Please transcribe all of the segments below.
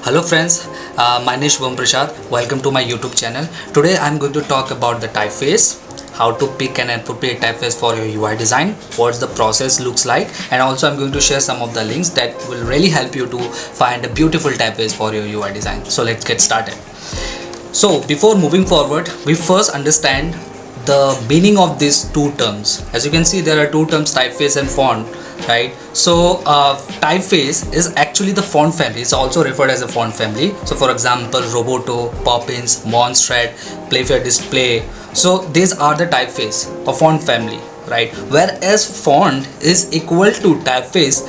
Hello friends, my name is Shubham Prasad. Welcome to my YouTube channel. Today I'm going to talk about the typeface, how to pick an appropriate typeface for your UI design, what the process looks like, and also I'm going to share some of the links that will really help you to find a beautiful typeface for your UI design. So let's get started. So before moving forward, we first understand the meaning of these two terms. As you can see, there are two terms, typeface and font, right? So typeface is actually the font family. It's also referred as a font family. So for example, Roboto, Poppins, Monstrat, Playfair Display. So these are the typeface or font family, right? Whereas font is equal to typeface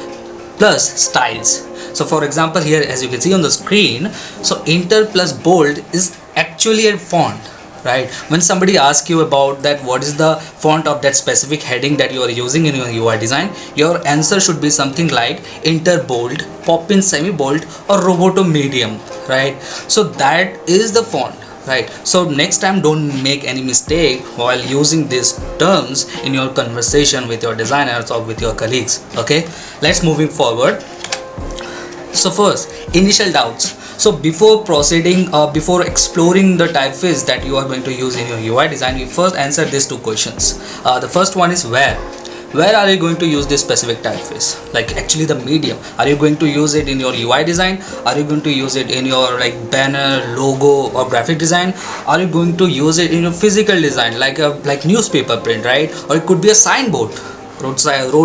plus styles. So for example, here as you can see on the screen, so Inter plus bold is actually a font, right? When somebody asks you about that, what is the font of that specific heading that you are using in your UI design, your answer should be something like Inter bold, Poppin semi bold, or Roboto medium, right? So that is the font, right? So next time don't make any mistake while using these terms in your conversation with your designers or with your colleagues. Okay, let's moving forward. So first, initial doubts. So before proceeding or before exploring the typeface that you are going to use in your UI design, we first answer these two questions. The first one is where are you going to use this specific typeface, like actually the medium. Are you going to use it in your UI design? Are you going to use it in your like banner, logo, or graphic design? Are you going to use it in your physical design, like a newspaper print, right? Or it could be a signboard, road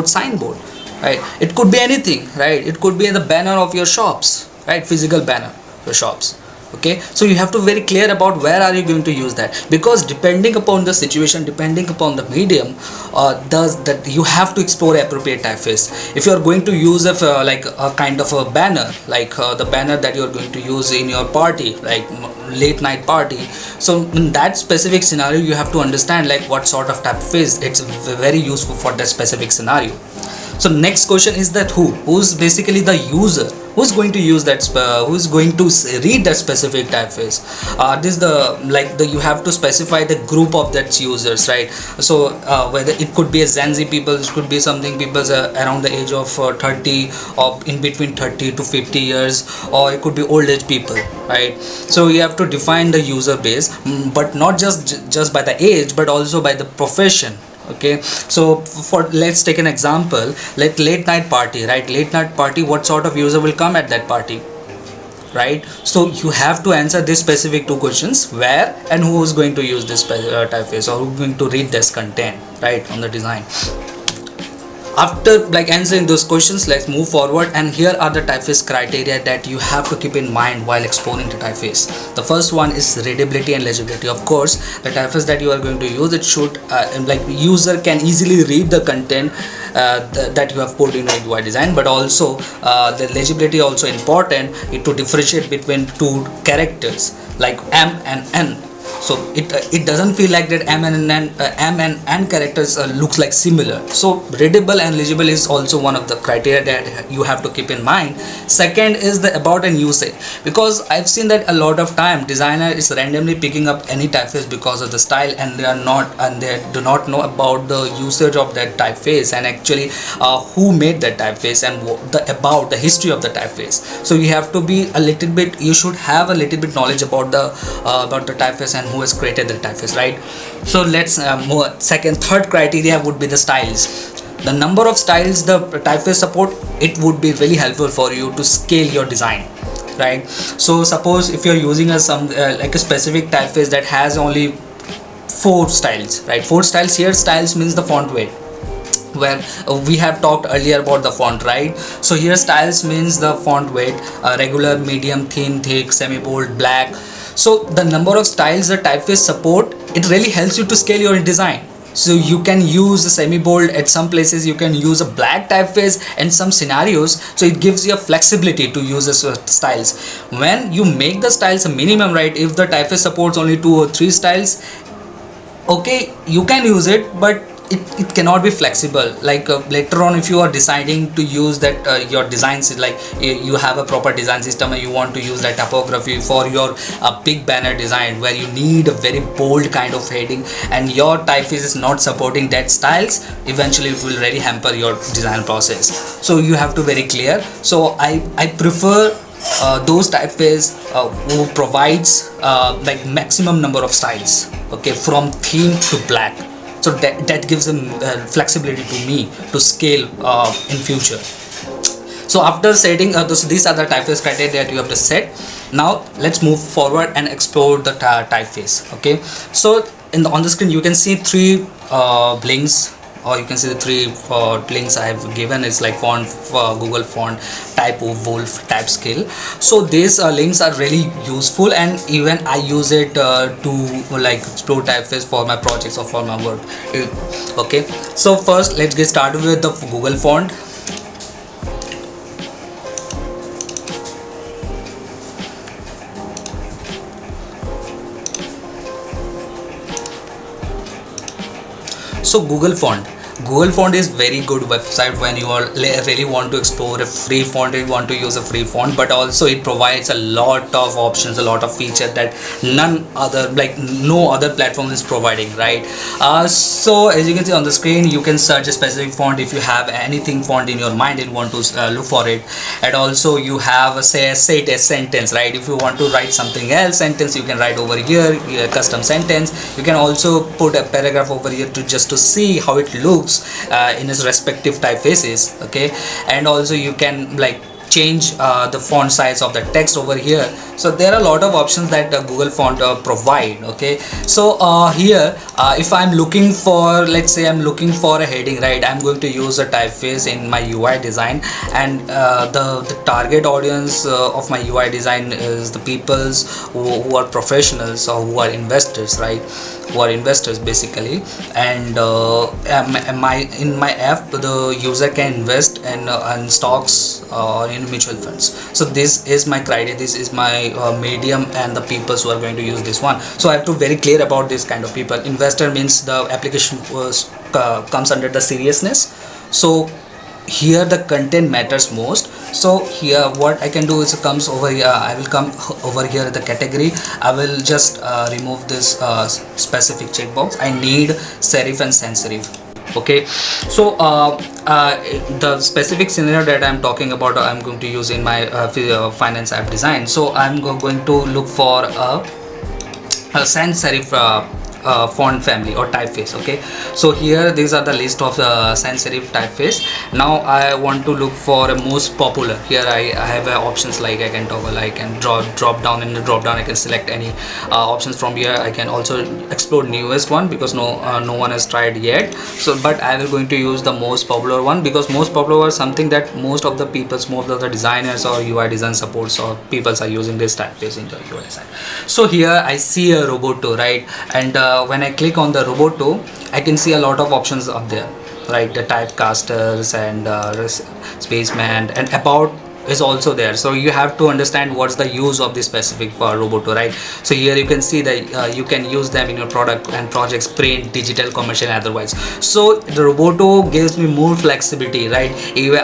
signboard, right? It could be anything, right? It could be the banner of your shops, right? Physical banner, your shops. Okay, so you have to be very clear about where are you going to use that, because depending upon the situation, depending upon the medium, does that you have to explore appropriate typeface. If you are going to use like a kind of a banner, like the banner that you are going to use in your party, like late night party, so in that specific scenario you have to understand like what sort of typeface it's very useful for that specific scenario. So next question is that who's basically the user, who's going to use that, who's going to read that specific typeface. This the you have to specify the group of that users, right? So whether it could be a Gen Z people, it could be something people around the age of 30 or in between 30 to 50 years, or it could be old age people, right? So you have to define the user base, but not just by the age, but also by the profession. Okay, so for let's take an example, like late night party, right? Late night party, what sort of user will come at that party, right? So you have to answer this specific two questions, where and who is going to use this typeface, or who is going to read this content, right, on the design. After like answering those questions, let's move forward, and here are the typeface criteria that you have to keep in mind while exploring the typeface. The first one is readability and legibility. Of course, the typeface that you are going to use, it should like user can easily read the content that you have put in your UI design, but also the legibility also important to differentiate between two characters like M and N. So it doesn't feel like that M and N characters looks like similar. So readable and legible is also one of the criteria that you have to keep in mind. Second is the about and usage, because I've seen that a lot of time designer is randomly picking up any typeface because of the style, and they do not know about the usage of that typeface, and actually who made that typeface, and about the history of the typeface. So you have to be a little bit, you should have a little bit knowledge about the typeface and who has created the typeface, right? So let's third criteria would be the styles. The number of styles the typeface support, it would be really helpful for you to scale your design, right? So suppose if you're using like a specific typeface that has only 4 styles, right? 4 styles. Here styles means the font weight, where we have talked earlier about the font, right? So here styles means the font weight, regular, medium, thin, thick, semi bold, black. So the number of styles the typeface support, it really helps you to scale your design. So you can use a semi bold at some places, you can use a black typeface in some scenarios. So it gives you a flexibility to use the styles. When you make the styles a minimum, right? If the typeface supports only 2 or 3 styles, okay, you can use it, but it cannot be flexible. Like later on, if you are deciding to use that your designs, like you have a proper design system and you want to use that typography for your big banner design, where you need a very bold kind of heading, and your typeface is not supporting that styles, eventually it will really hamper your design process. So you have to very clear. So I prefer those typeface who provides like maximum number of styles, okay, from theme to black. So that gives them flexibility to me to scale in future. So after setting these are the typeface criteria that you have to set. Now let's move forward and explore the typeface. Okay, so on the screen you can see three links, or you can see the three links I have given. It's like font, Google font, type wolf, type scale. So these links are really useful, and even I use it to like explore typeface for my projects or for my work. Okay, so first let's get started with the Google font. So Google font is very good website when you are really want to explore a free font, you want to use a free font, but also it provides a lot of options, a lot of features that no other platform is providing, right? So as you can see on the screen, you can search a specific font if you have anything font in your mind and you want to look for it. And also you have a say a sentence, right? If you want to write something else sentence, you can write over here custom sentence. You can also put a paragraph over here to see how it looks in its respective typefaces. Okay, and also you can like change the font size of the text over here. So there are a lot of options that Google font provide. Okay, so here if I'm looking for, let's say I'm looking for a heading, right? I'm going to use a typeface in my UI design, and the target audience of my UI design is the peoples who are professionals or who are investors, right? Who are investors basically. And in my app the user can invest in stocks or in mutual funds. So this is my criteria, this is my medium, and the people who are going to use this one. So I have to very clear about this kind of people. Investor means the application comes under the seriousness. So here the content matters most. So here what I can do is comes over here, I will come over here the category. I will just remove this specific checkbox. I need serif and sans serif. Okay, so the specific scenario that I'm talking about, I'm going to use in my finance app design. So I'm going to look for a sans serif font family or typeface. Okay, so here these are the list of sans serif typeface. Now I want to look for a most popular. Here I have options like I can toggle, I can drop down. In the drop down I can select any options from here. I can also explore newest one because no one has tried yet. So but I will going to use the most popular one, because most popular is something that most of the the designers or UI design supports or peoples are using this typeface in the UI design. So here I see a Roboto, right? And when I click on the Roboto, I can see a lot of options up there, right? The typecasters and spaceman and about is also there. So you have to understand what's the use of this specific Roboto, right? So here you can see that you can use them in your product and projects, print, digital, commercial, and otherwise. So the Roboto gives me more flexibility, right?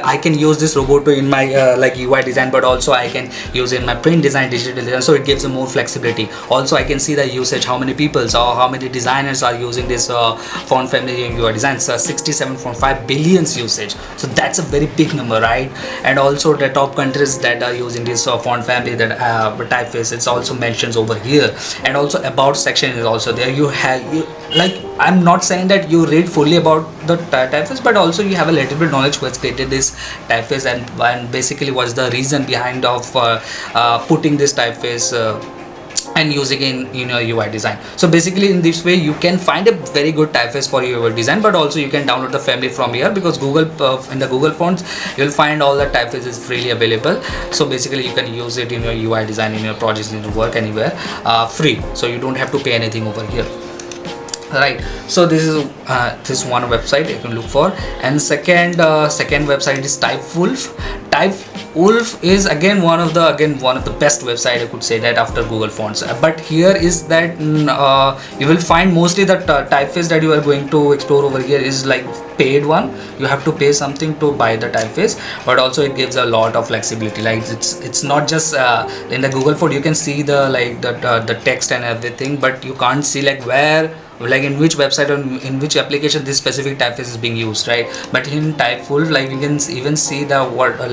I can use this Roboto in my like UI design, but also I can use it in my print design, digital design. So it gives more flexibility. Also I can see the usage, how many people or how many designers are using this font family in UI design. So 67.5 billion usage. So that's a very big number, right? And also the top countries that are using this font family, that typeface, it's also mentions over here. And also about section is also there. You like, I'm not saying that you read fully about the typeface, but also you have a little bit knowledge what's created this typeface and basically what's the reason behind of putting this typeface and using in your UI design. So basically in this way you can find a very good typeface for your UI design, but also you can download the family from here, because Google in the Google fonts you'll find all the typefaces freely available. So basically you can use it in your UI design, in your projects, in your work, anywhere free. So you don't have to pay anything over here, right? So this is this one website you can look for. And second website is Typewolf is again one of the best website, I could say that, after Google fonts. But here is that you will find mostly the typeface that you are going to explore over here is like paid one. You have to pay something to buy the typeface, but also it gives a lot of flexibility. Like it's not just in the Google font you can see the like the text and everything, but you can't see like where like in which website or in which application this specific typeface is being used, right? But in Typeful, like you can even see the what are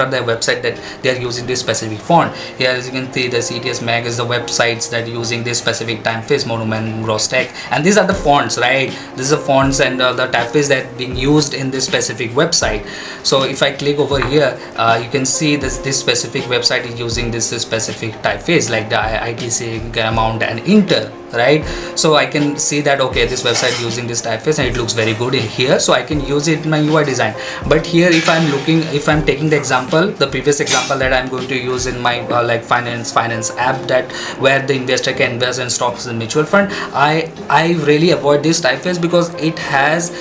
the website that they are using this specific font. Here as you can see, the CTS Mag is the websites that using this specific typeface, Monument, Grosstech, and these are the fonts, right? This is the fonts and the typeface that being used in this specific website. So if I click over here, you can see this specific website is using this specific typeface, like the ITC, Garamount and Inter, right? So I can see that okay, this website using this typeface and it looks very good in here, so I can use it in my UI design. But here if I'm taking the example, the previous example that I'm going to use in my like finance app, that where the investor can invest in stocks and mutual fund, I really avoid this typeface because it has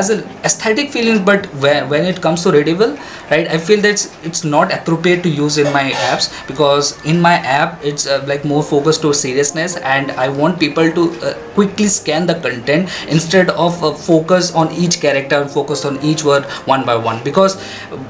a aesthetic feelings, but when it comes to readable, right, I feel that it's not appropriate to use in my apps, because in my app it's like more focused to seriousness, and I want people to quickly scan the content instead of focus on each character and focus on each word one by one, because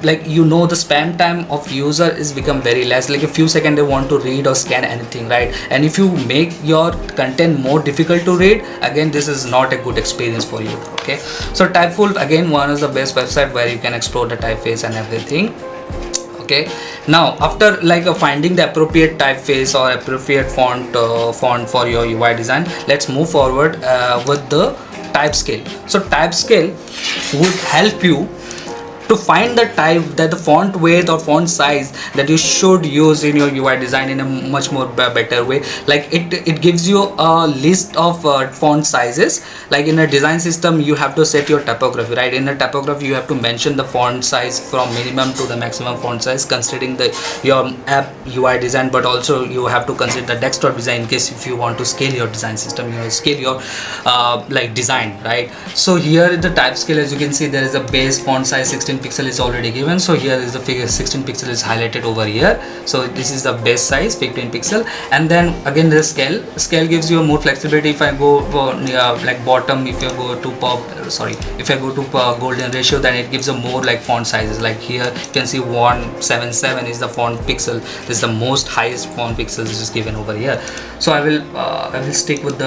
like the spam time of user is become very less, like a few seconds they want to read or scan anything, right? And if you make your content more difficult to read, again this is not a good experience for you. Okay, so Typeful again one is the best website where you can explore the typeface and everything. Okay, now after like finding the appropriate typeface or appropriate font for your UI design, let's move forward with the type scale. So type scale would help you to find the type, that the font weight or font size that you should use in your UI design in a much more better way. Like it gives you a list of font sizes. Like in a design system you have to set your typography, right? In a typography you have to mention the font size from minimum to the maximum font size considering your app UI design, but also you have to consider the desktop design in case if you want to scale your design system, scale your like design, right? So here the type scale, as you can see, there is a base font size 16 pixel is already given. So here is the figure 16 pixel is highlighted over here. So this is the base size 15 pixel, and then again the scale gives you more flexibility. If I go like bottom, if you go to golden ratio, then it gives a more like font sizes. Like here you can see 177 is the font pixel. This is the most highest font pixels is given over here. So I will stick with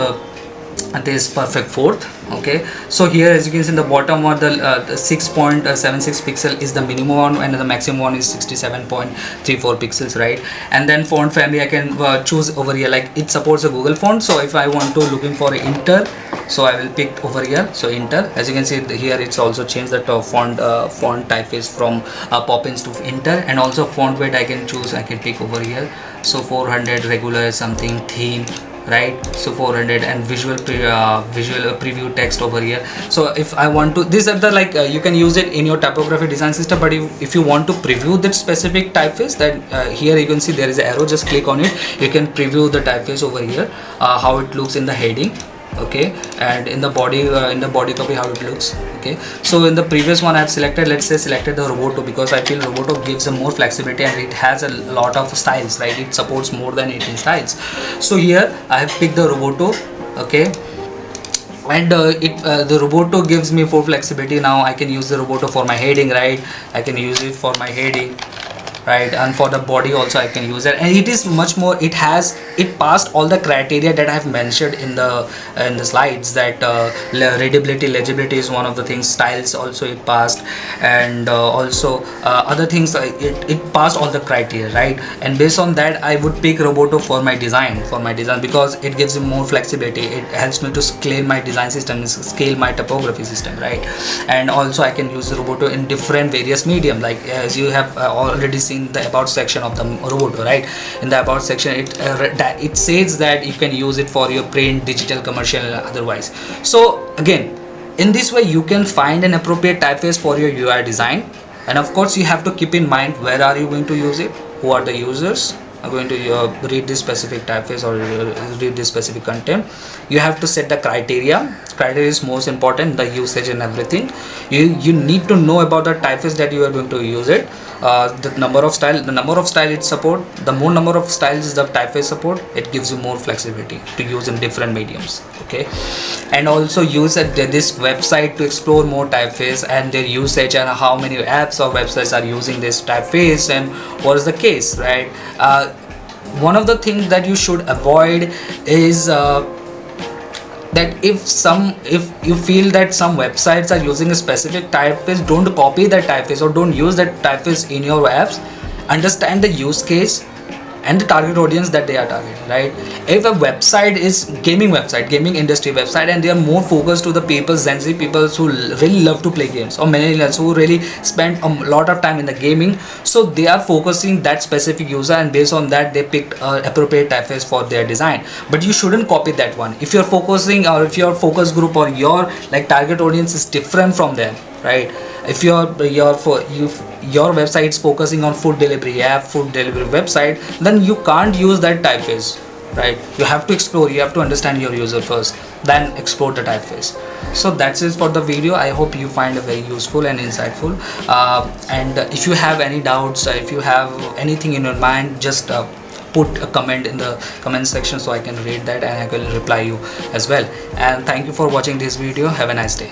this perfect fourth. Okay, so here as you can see in the bottom one, the 6.76 pixel is the minimum one, and the maximum one is 67.34 pixels, right? And then font family I can choose over here, like it supports a Google font. So if I want to looking for Inter, so I will pick over here. So Inter, as you can see here, it's also changed the font typeface from Poppins to Inter, and also font weight I can choose. I can pick over here. So 400 regular something theme, right? So 400, and visual preview text over here. So if I want to, these are the like you can use it in your typography design system, but if you want to preview that specific typeface, then here you can see there is an arrow, just click on it. You can preview the typeface over here, how it looks in the heading, okay, and in the body copy how it looks. Okay, so in the previous one I have selected, let's say selected the Roboto, because I feel Roboto gives a more flexibility and it has a lot of styles, right? It supports more than 18 styles. So here I have picked the Roboto. Okay, and the Roboto gives me full flexibility. Now I can use the Roboto for my heading, right? I can use it for my heading, right? And for the body also I can use it, and it is much more, it passed all the criteria that I have mentioned in the slides, that readability, legibility is one of the things, styles also it passed, and also other things, it passed all the criteria, right? And based on that I would pick Roboto for my design, because it gives me more flexibility. It helps me to scale my design system, scale my typography system, right? And also I can use Roboto in different various medium, like as you have already seen the about section of the Roboto, right? In the about section it says that you can use it for your print, digital, commercial, and otherwise. So again, in this way you can find an appropriate typeface for your UI design, and of course you have to keep in mind where are you going to use it, who are the users are going to read this specific typeface or read this specific content. You have to set the criteria is most important, the usage and everything. You need to know about the typeface that you are going to use it, the number of style it support. The more number of styles the typeface support, it gives you more flexibility to use in different mediums. Okay, and also use this website to explore more typeface and their usage, and how many apps or websites are using this typeface and what is the case, right? One of the things that you should avoid is that if you feel that some websites are using a specific typeface, don't copy that typeface or don't use that typeface in your apps. Understand the use case and the target audience that they are targeting, right? If a website is gaming industry website, and they are more focused to the people, Gen Z people who really love to play games, or millennials who really spend a lot of time in the gaming, so they are focusing that specific user, and based on that they picked appropriate typeface for their design. But you shouldn't copy that one. If you're focusing, or if your focus group or your like target audience is different from them, right? If your website is focusing on food delivery website, then you can't use that typeface, right? You have to explore, you have to understand your user first, then explore the typeface. So that's it for the video. I hope you find it very useful and insightful, and if you have any doubts, if you have anything in your mind, just put a comment in the comment section so I can read that and I will reply you as well. And thank you for watching this video. Have a nice day.